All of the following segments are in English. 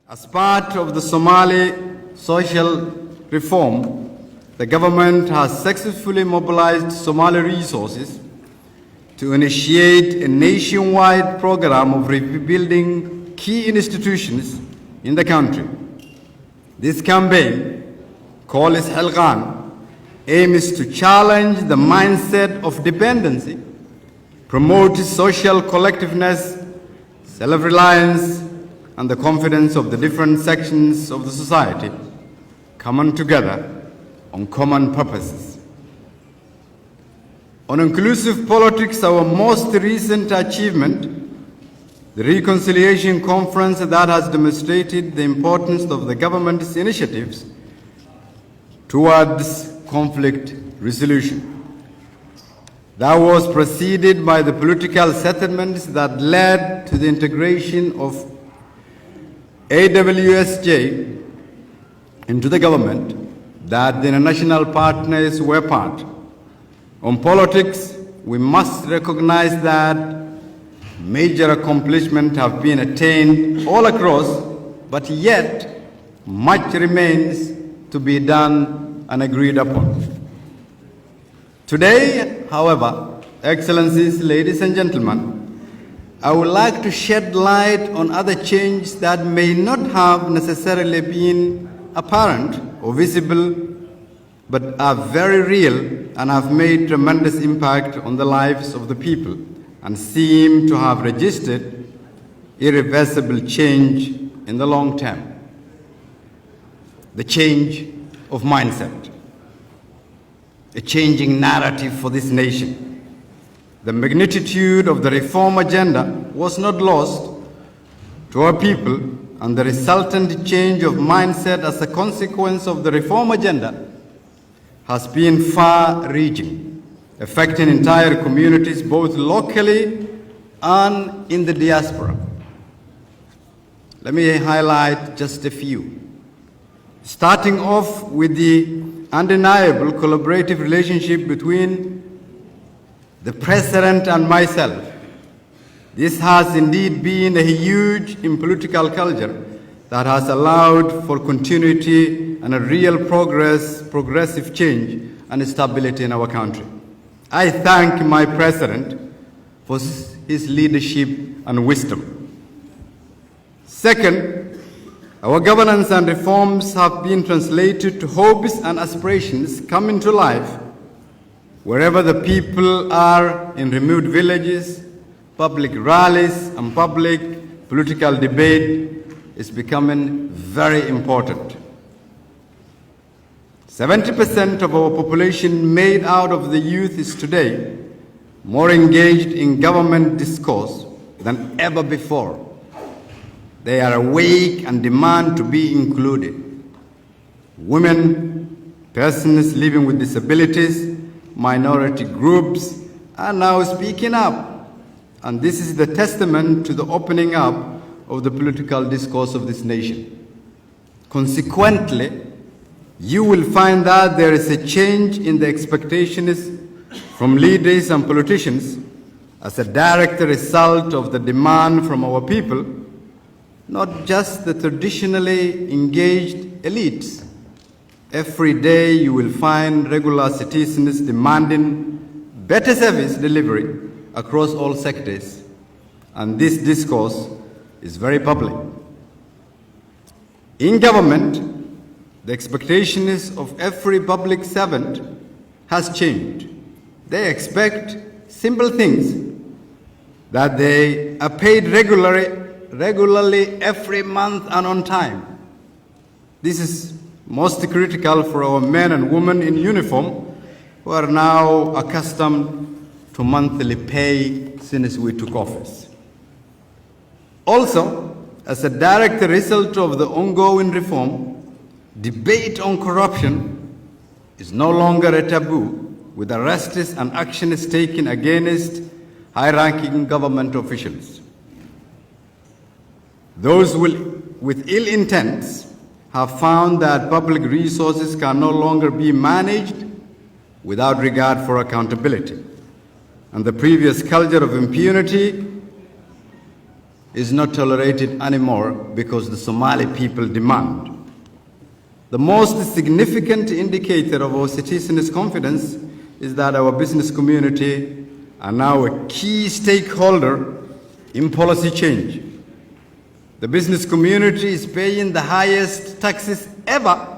As part of the Somali social reform, the government has successfully mobilized Somali resources to initiate a nationwide program of rebuilding key institutions in the country. This campaign, called Halqan, aims to challenge the mindset of dependency, promote social collectiveness, self-reliance, and the confidence of the different sections of the society coming together on common purposes. On inclusive politics, our most recent achievement, the Reconciliation Conference that has demonstrated the importance of the government's initiatives towards conflict resolution. That was preceded by the political settlements that led to the integration of AWSJ into the government that the international partners were part. On politics, we must recognize that major accomplishments have been attained all across, but yet much remains to be done and agreed upon. Today, however, Excellencies, ladies and gentlemen, I would like to shed light on other changes that may not have necessarily been apparent or visible, but are very real and have made tremendous impact on the lives of the people and seem to have registered irreversible change in the long term. The change of mindset, a changing narrative for this nation. The magnitude of the reform agenda was not lost to our people, and the resultant change of mindset as a consequence of the reform agenda has been far-reaching, affecting entire communities both locally and in the diaspora. Let me highlight just a few. Starting off with the undeniable collaborative relationship between the President and myself. This has indeed been a huge in political culture that has allowed for continuity and a real progressive change and stability in our country. I thank my President for his leadership and wisdom. Second, our governance and reforms have been translated to hopes and aspirations coming to life wherever the people are, in remote villages, public rallies, and public political debate is becoming very important. 70% of our population made out of the youth is today more engaged in government discourse than ever before. They are awake and demand to be included. Women, persons living with disabilities, minority groups are now speaking up, and this is the testament to the opening up of the political discourse of this nation. Consequently, you will find that there is a change in the expectations from leaders and politicians as a direct result of the demand from our people, not just the traditionally engaged elites. Every day you will find regular citizens demanding better service delivery across all sectors, and this discourse is very public. In government, the expectations of every public servant has changed. They expect simple things, that they are paid regularly every month and on time. This is most critical for our men and women in uniform who are now accustomed to monthly pay since we took office. Also, as a direct result of the ongoing reform, debate on corruption is no longer a taboo, with arrests and actions taken against high-ranking government officials. Those with ill intents have found that public resources can no longer be managed without regard for accountability. And the previous culture of impunity is not tolerated anymore because the Somali people demand. The most significant indicator of our citizens' confidence is that our business community are now a key stakeholder in policy change. The business community is paying the highest taxes ever,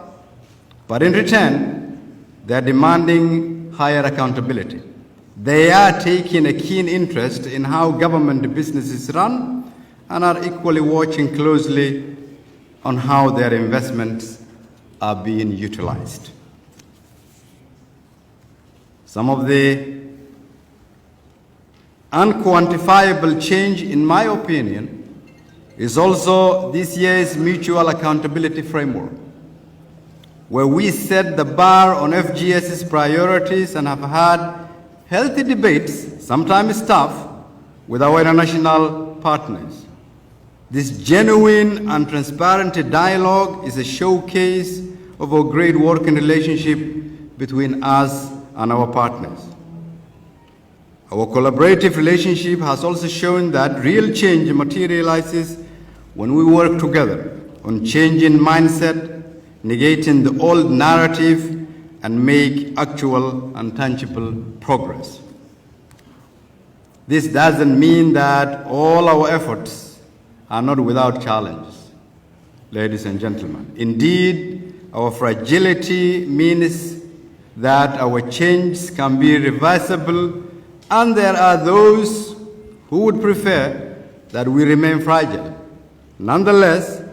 but in return, they are demanding higher accountability. They are taking a keen interest in how government businesses run and are equally watching closely on how their investments are being utilized. Some of the unquantifiable change, in my opinion, is also this year's mutual accountability framework, where we set the bar on FGS's priorities and have had healthy debates, sometimes tough, with our international partners. This genuine and transparent dialogue is a showcase of our great working relationship between us and our partners. Our collaborative relationship has also shown that real change materializes when we work together on changing mindset, negating the old narrative, and make actual and tangible progress. This doesn't mean that all our efforts are not without challenges, ladies and gentlemen. Indeed, our fragility means that our changes can be reversible, and there are those who would prefer that we remain fragile. Nonetheless,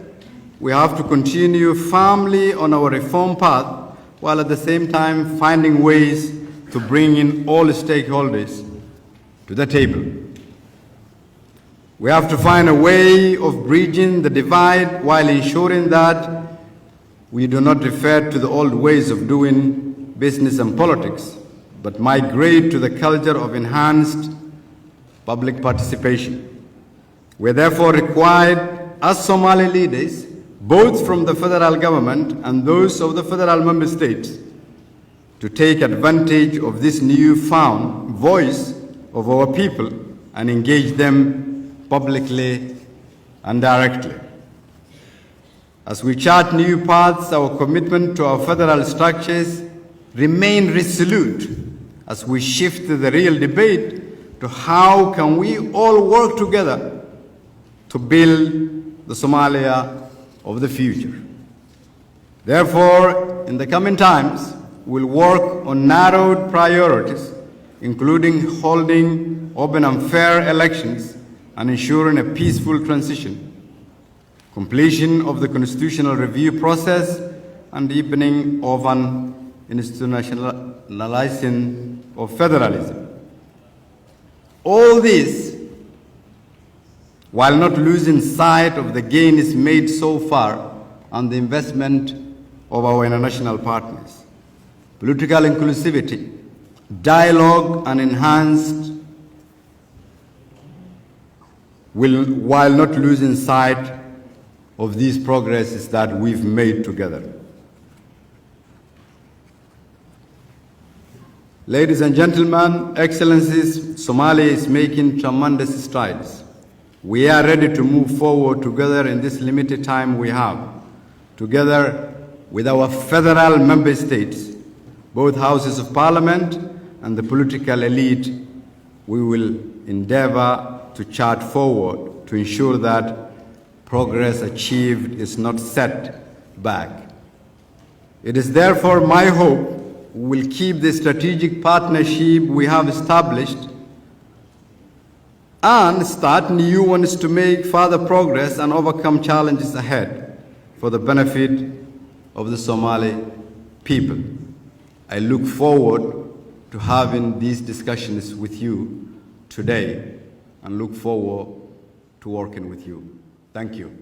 we have to continue firmly on our reform path while at the same time finding ways to bring in all stakeholders to the table. We have to find a way of bridging the divide while ensuring that we do not refer to the old ways of doing business and politics, but migrate to the culture of enhanced public participation. We are therefore required as Somali leaders, both from the federal government and those of the federal member states, to take advantage of this newfound voice of our people and engage them publicly and directly. As we chart new paths, our commitment to our federal structures remain resolute as we shift the real debate to how can we all work together to build the Somalia of the future. Therefore, in the coming times, we'll work on narrowed priorities, including holding open and fair elections and ensuring a peaceful transition, completion of the constitutional review process, and deepening of an institutionalizing of federalism. All this while not losing sight of the gains made so far and the investment of our international partners. Political inclusivity, dialogue, and enhanced while not losing sight of these progresses that we've made together. Ladies and gentlemen, Excellencies, Somalia is making tremendous strides. We are ready to move forward together in this limited time we have, together with our federal member states, both houses of parliament and the political elite. We will endeavor to chart forward to ensure that progress achieved is not set back. It is therefore my hope we will keep the strategic partnership we have established and start new ones to make further progress and overcome challenges ahead for the benefit of the Somali people. I look forward to having these discussions with you today and look forward to working with you. Thank you.